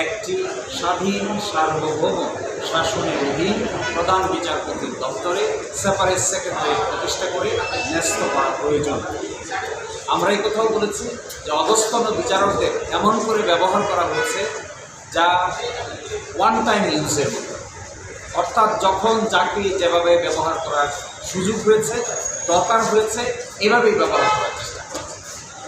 একটি স্বাধীন সার্বভৌম শাসনের অধীন প্রধান বিচারপতির দপ্তরে সেপারেট সেক্রেটারি প্রতিষ্ঠা করে ন্যস্ত করা প্রয়োজন। আমরা এই কথাও বলেছি যে অধস্তন বিচারকদের এমন করে ব্যবহার করা হয়েছে যা ওয়ান টাইম ইউজের মতো, অর্থাৎ যখন যাকে যেভাবে ব্যবহার করার সুযোগ হয়েছে, দরকার হয়েছে, এভাবেই ব্যবহার করার চেষ্টা করছে,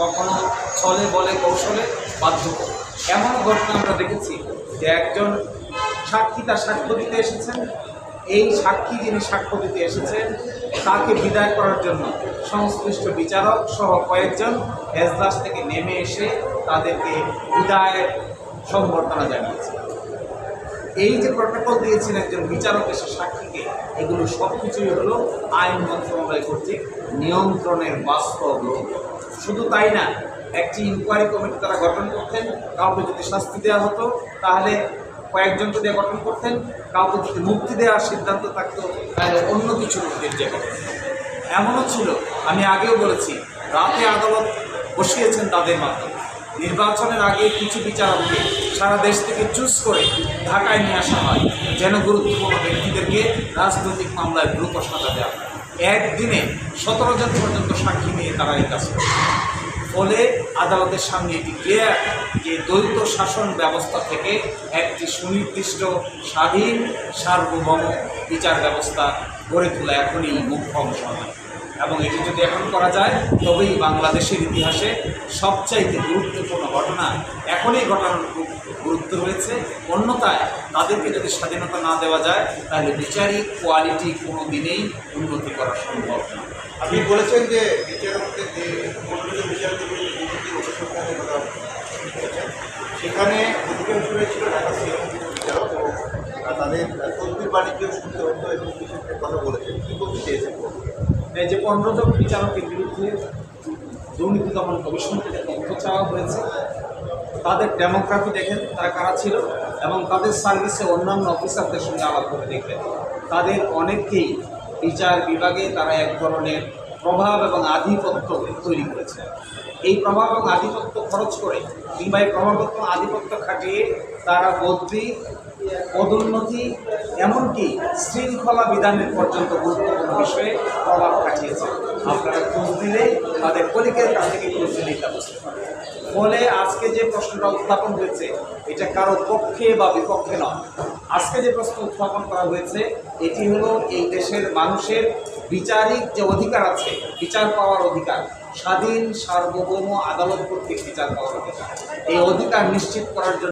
কখনো ছলে বলে কৌশলে বাধ্য করে। এমন ঘটনা আমরা দেখেছি যে একজন সাক্ষী তার সাক্ষ্য দিতে এসেছেন, এই সাক্ষী যিনি সাক্ষ্য দিতে এসেছেন তাকে বিদায় করার জন্য সংশ্লিষ্ট বিচারক সহ কয়েকজন এজলাস থেকে নেমে এসে তাদেরকে বিদায়ের সম্বর্ধনা জানিয়েছে। এই যে প্রটোকল দিয়েছেন একজন বিচারক এসে সাক্ষীকে, এগুলো সব কিছুই হলো আইন মন্ত্রণালয় কর্তৃক নিয়ন্ত্রণের বাস্তব রূপ। শুধু তাই না, একটি ইনকোয়ারি কমিটি তারা গঠন করতেন, কাউকে যদি শাস্তি দেওয়া হতো তাহলে কয়েকজনকে দিয়ে গঠন করতেন, কাউকে যদি মুক্তি দেওয়ার সিদ্ধান্ত থাকতো তাহলে অন্য কিছু নির্যাতন। এমনও ছিল, আমি আগেও বলেছি, রাতে আদালত বসিয়েছেন তাদের মাধ্যমে। নির্বাচনের আগে কিছু বিচারককে সারা দেশ থেকে চুজ করে ঢাকায় নিয়ে আসা হয় যেন গুরুত্বপূর্ণ ব্যক্তিদেরকে রাজনৈতিক মামলায় দ্রুত সাজা দেওয়া হয়। একদিনে 17 জন পর্যন্ত সাক্ষী নিয়ে তারা এই কাজ করে। ফলে আদালতের সামনে এটি ক্লিয়ার যে দ্বৈত শাসন ব্যবস্থা থেকে একটি সুনির্দিষ্ট স্বাধীন সার্বভৌম বিচার ব্যবস্থা গড়ে তোলা এখনই মুখ্যম সময়, এবং এটি যদি এখন করা যায় তবেই বাংলাদেশের ইতিহাসে সবচাইতে গুরুত্বপূর্ণ ঘটনা এখনই ঘটানোর খুব গুরুত্ব রয়েছে। অন্যথায় তাদেরকে যদি স্বাধীনতা না দেওয়া যায় তাহলে বিচারিক কোয়ালিটি কোনো দিনেই উন্নতি করা সম্ভব না। আপনি বলেছেন যে বিচারকদের যে বিচারপতির কথা সেখানে অধিকাংশ ছিল ঢাকা সিএমপি বিচারক এবং তাদের তদবির বাণিজ্য শুনতে হতো এবং কিছু কথা বলেছেন। কী বলতে চেয়েছেন? এই যে 15 জন বিচারকের বিরুদ্ধে দুর্নীতি দমন কমিশন থেকে তথ্য চাওয়া হয়েছে, তাদের ডেমোগ্রাফি দেখেন তারা কারা ছিল এবং তাদের সার্ভিসে অন্যান্য অফিসারদের সঙ্গে আলাপ করে দেখবেন তাদের অনেককেই বিচার বিভাগে তারা এক ধরনের প্রভাব এবং আধিপত্য তৈরি করেছে। এই প্রভাব এবং আধিপত্য খরচ করে কিংবা এই প্রভাব এবং আধিপত্য খাটিয়ে তারা বদলি, পদোন্নতি, এমনকি শৃঙ্খলা বিধানের পর্যন্ত গুরুত্বপূর্ণ বিষয়ে প্রভাব খাটিয়েছে। আপনারা খোঁজ দিলে তাদের কলিকের কাছ থেকে খোঁজ দিলেই তা বুঝতে পারবেন। ফলে আজকে যে প্রশ্নটা উত্থাপন হয়েছে এটা কারো পক্ষে বা বিপক্ষে নয়। আজকে যে প্রশ্ন উত্থাপন করা হয়েছে এটি হলো এই দেশের মানুষের বিচারিক যে অধিকার আছে, বিচার পাওয়ার অধিকার, স্বাধীন সার্বভৌম আদালত কর্তৃক বিচার পাওয়ার অধিকার, এই অধিকার নিশ্চিত করার জন্য